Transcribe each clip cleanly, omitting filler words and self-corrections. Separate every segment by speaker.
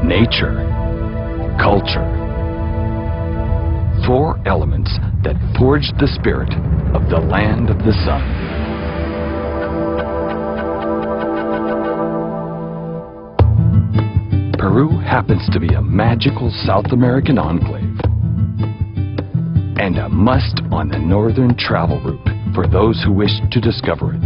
Speaker 1: nature, culture. Four elements that forged the spirit of the land of the sun. Peru happens to be a magical South American enclave and a must on the northern travel route for those who wish to discover it.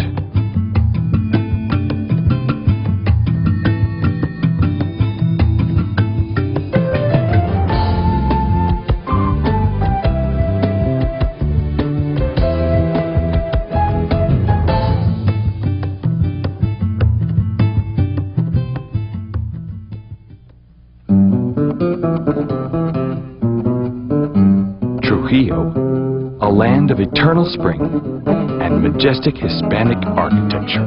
Speaker 1: Trujillo, a land of eternal spring and majestic Hispanic architecture.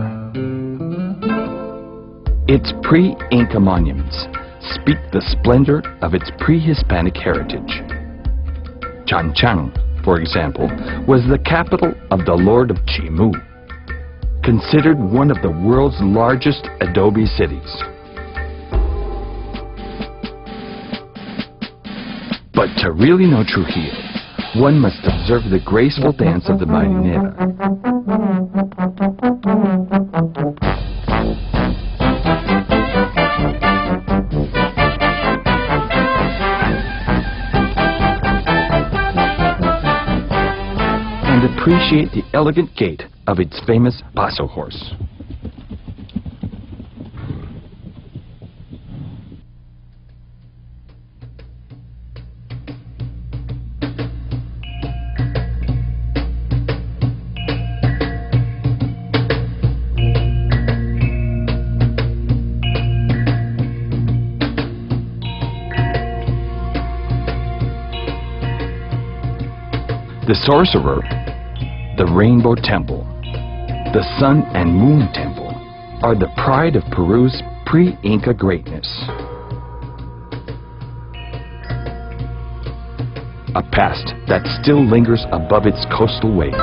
Speaker 1: Its pre-Inca monuments speak the splendor of its pre-Hispanic heritage. Chanchan, for example, was the capital of the Lord of Chimu, considered one of the world's largest adobe cities. But to really know Trujillo, one must observe the graceful dance of the Marinera. And appreciate the elegant gait of its famous Paso horse. The Sorcerer, the Rainbow Temple, the Sun and Moon Temple are the pride of Peru's pre-Inca greatness. A past that still lingers above its coastal waves.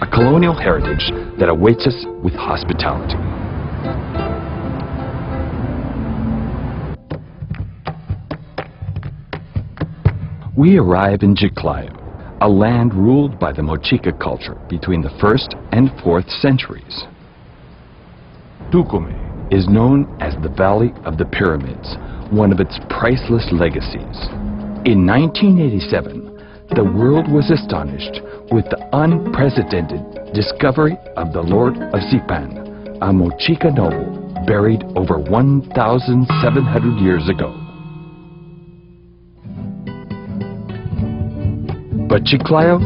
Speaker 1: A colonial heritage that awaits us with hospitality. We arrive in Chiclayo, a land ruled by the Mochica culture between the 1st and 4th centuries. Túcume is known as the Valley of the Pyramids, one of its priceless legacies. In 1987, the world was astonished with the unprecedented discovery of the Lord of Sipán, a Mochica noble buried over 1,700 years ago. But Chiclayo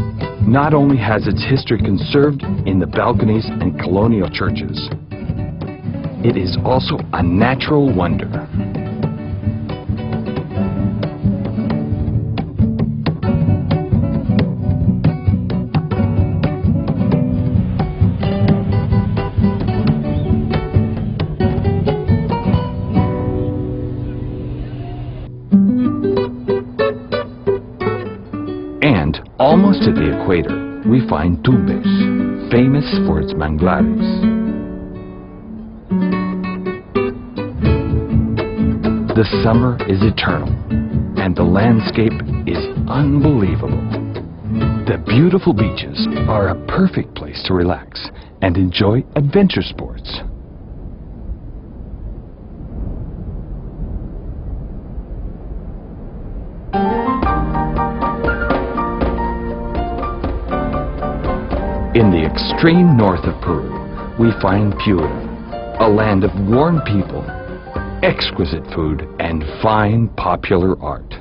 Speaker 1: not only has its history conserved in the balconies and colonial churches, it is also a natural wonder. And almost at the equator, we find Tumbes, famous for its manglares. The summer is eternal, and the landscape is unbelievable. The beautiful beaches are a perfect place to relax and enjoy adventure sports. In the extreme north of Peru, we find Piura, a land of warm people, exquisite food, and fine popular art.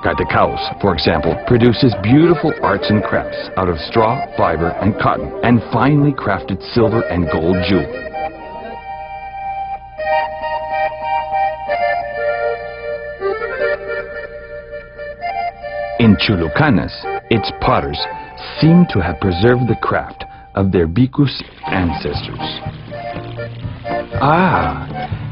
Speaker 1: Catacaos, for example, produces beautiful arts and crafts out of straw, fiber, and cotton, and finely crafted silver and gold jewelry. In Chulucanas, its potters seem to have preserved the craft of their Bicus ancestors.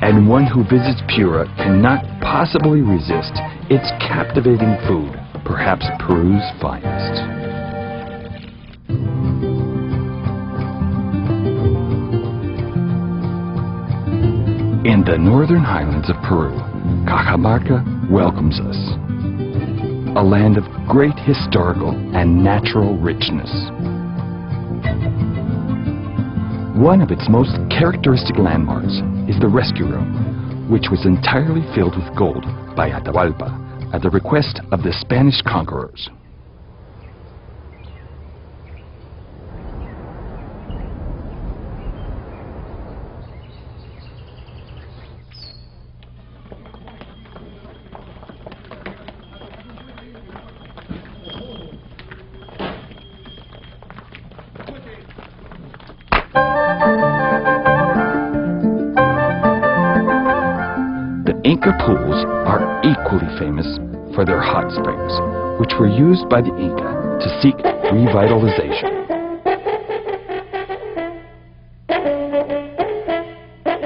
Speaker 1: And one who visits Piura cannot possibly resist its captivating food, perhaps Peru's finest. In the northern highlands of Peru, Cajamarca welcomes us. A land of great historical and natural richness. One of its most characteristic landmarks is the rescue room, which was entirely filled with gold by Atahualpa at the request of the Spanish conquerors. Inca pools are equally famous for their hot springs, which were used by the Inca to seek revitalization.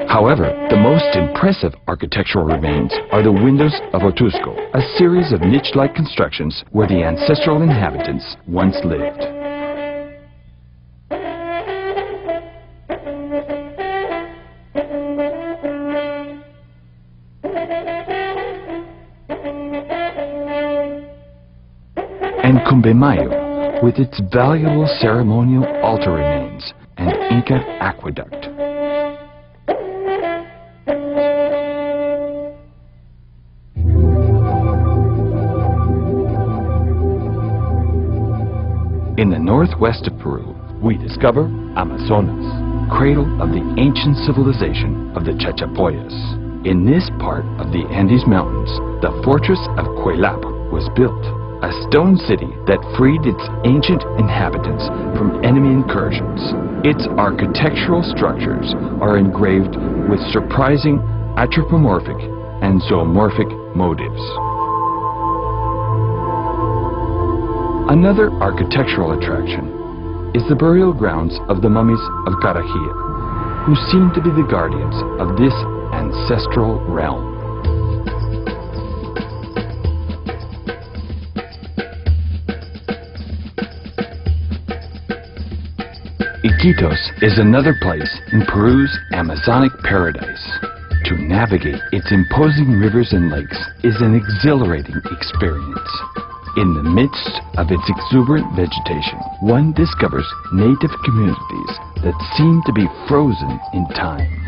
Speaker 1: However, the most impressive architectural remains are the windows of Otusco, a series of niche-like constructions where the ancestral inhabitants once lived. And Cumbemayo, with its valuable ceremonial altar remains and Inca aqueduct. In the northwest of Peru, we discover Amazonas, cradle of the ancient civilization of the Chachapoyas. In this part of the Andes Mountains, the fortress of Kuelap was built. A stone city that freed its ancient inhabitants from enemy incursions. Its architectural structures are engraved with surprising anthropomorphic and zoomorphic motifs. Another architectural attraction is the burial grounds of the mummies of Carajilla, who seem to be the guardians of this ancestral realm. Iquitos is another place in Peru's Amazonic paradise. To navigate its imposing rivers and lakes is an exhilarating experience. In the midst of its exuberant vegetation, one discovers native communities that seem to be frozen in time.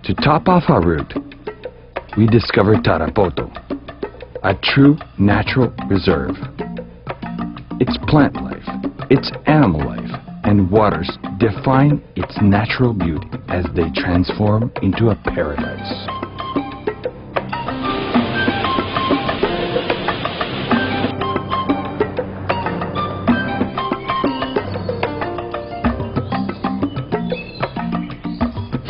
Speaker 1: To top off our route, we discovered Tarapoto, a true natural reserve. Its plant life, its animal life, and waters define its natural beauty as they transform into a paradise.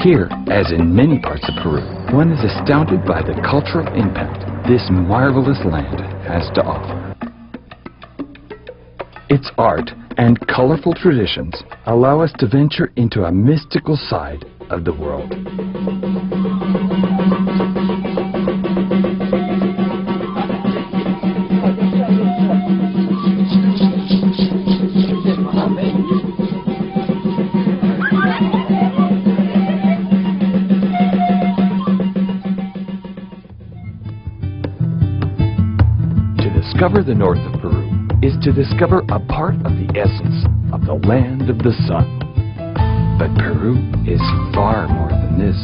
Speaker 1: Here, as in many parts of Peru, one is astounded by the cultural impact this marvelous land has to offer. Its art and colorful traditions allow us to venture into a mystical side of the world. Discover the north of Peru is to discover a part of the essence of the land of the sun. But Peru is far more than this.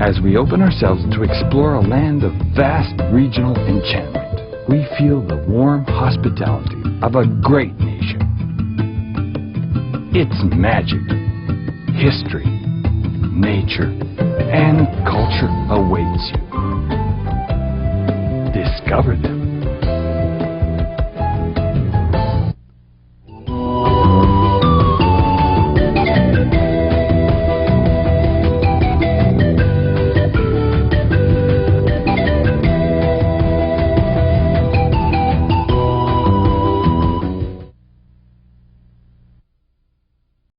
Speaker 1: As we open ourselves to explore a land of vast regional enchantment, we feel the warm hospitality of a great nation. Its magic, history, nature, and culture awaits you. Discover them.